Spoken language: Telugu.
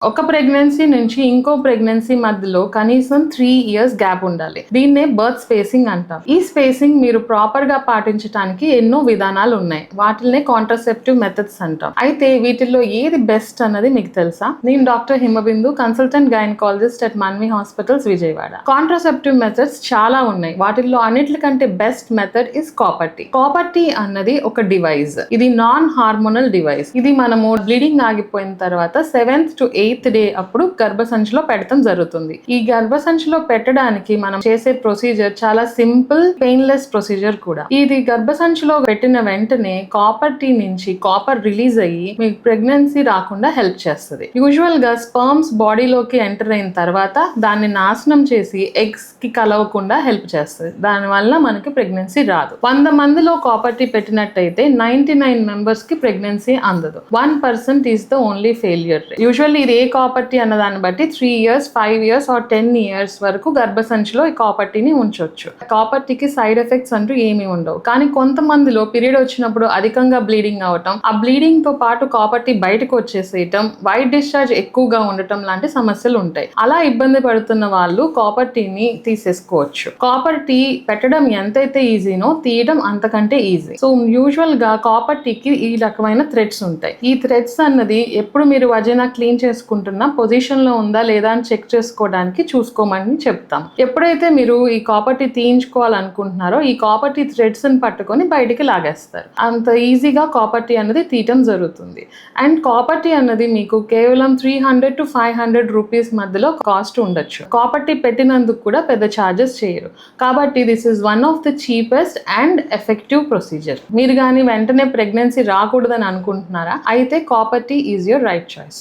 ఒక ప్రెగ్నెన్సీ నుంచి ఇంకో ప్రెగ్నెన్సీ మధ్యలో కనీసం 3 ఇయర్స్ గ్యాప్ ఉండాలి. దీన్నే బర్త్ స్పేసింగ్ అంటాం. ఈ స్పేసింగ్ మీరు ప్రాపర్ గా పాటించడానికి ఎన్నో విధానాలు ఉన్నాయి. వాటిల్నే కాంట్రాసెప్టివ్ మెథడ్స్ అంటాం. అయితే వీటిల్లో ఏది బెస్ట్ అన్నది మీకు తెలుసా? నేను doctor Himabindu, consultant gynaecologist at Manvi hospitals Vijayawada. Contraceptive methods చాలా ఉన్నాయి. వాటిల్లో అన్నిటికంటే best method is copper tea. Copper tea అన్నది ఒక డివైస్. ఇది నాన్ హార్మోనల్ డివైస్. ఇది మనము బ్లీడింగ్ ఆగిపోయిన తర్వాత 7th to 8th డే అప్పుడు గర్భసంచిలో పెట్టడం జరుగుతుంది. ఈ గర్భసంచిలో పెట్టడానికి మనం చేసే ప్రొసీజర్ చాలా సింపుల్, పెయిన్లెస్ ప్రొసీజర్ కూడా. ఇది గర్భసంచిలో పెట్టిన వెంటనే కాపర్ టీ నుంచి కాపర్ రిలీజ్ అయ్యి మీకు ప్రెగ్నెన్సీ రాకుండా హెల్ప్ చేస్తుంది. యూజువల్ గా స్పర్మ్స్ బాడీలోకి ఎంటర్ అయిన తర్వాత దాన్ని నాశనం చేసి ఎగ్స్ కి కలవకుండా హెల్ప్ చేస్తుంది. దాని వల్ల మనకి ప్రెగ్నెన్సీ రాదు. 100 మందిలో కాపర్ టీ పెట్టినట్టయితే 99 మెంబర్స్ కి ప్రెగ్నెన్సీ అందదు. 1% is the only failure. Usually ఇది ఏ కాపర్ టీ అన్న దాన్ని బట్టి 3 ఇయర్స్, 5 ఇయర్స్ ఆర్ 10 ఇయర్స్ వరకు గర్భసంచిలో ఈ కాపర్ టీని ఉంచవచ్చు. కాపర్ టీకి సైడ్ ఎఫెక్ట్స్ అంటూ ఏమీ ఉండవు. కానీ కొంతమందిలో పీరియడ్ వచ్చినప్పుడు అధికంగా బ్లీడింగ్ అవటం, ఆ బ్లీడింగ్ తో పాటు కాపర్ టీ బయటకు వచ్చేసేయటం, వైట్ డిశ్చార్జ్ ఎక్కువగా ఉండటం లాంటి సమస్యలు ఉంటాయి. అలా ఇబ్బంది పడుతున్న వాళ్ళు కాపర్ టీని తీసేసుకోవచ్చు. కాపర్ టీ పెట్టడం ఎంతైతే ఈజీనో తీయడం అంతకంటే ఈజీ. సో యూజువల్ గా కాపర్ టీకి ఈ రకమైన థ్రెడ్స్ ఉంటాయి. ఈ థ్రెడ్స్ అన్నది ఎప్పుడు మీరు వజైనా క్లీన్ చేసుకుంటున్నా పొజిషన్ లో ఉందా లేదా అని చెక్ చేసుకోవడానికి చూసుకోమని చెప్తాం. ఎప్పుడైతే మీరు ఈ కాపర్ టీ తీయించుకోవాలనుకుంటున్నారో ఈ కాపర్ టీ థ్రెడ్స్ ని పట్టుకొని బయటికి లాగేస్తారు. అంత ఈజీగా కాపర్ టీ అన్నది తీయటం జరుగుతుంది. అండ్ కాపర్ టీ అన్నది మీకు కేవలం 300 to 500 రూపీస్ మధ్యలో కాస్ట్ ఉండొచ్చు. కాపర్ టీ పెట్టినందుకు కూడా పెద్ద ఛార్జెస్ చేయరు. కాబట్టి this is one of the cheapest and effective procedure. మీరు కానీ వెంటనే ప్రెగ్నెన్సీ రాకూడదని అనుకుంటున్నారా? అయితే copper T is your right choice.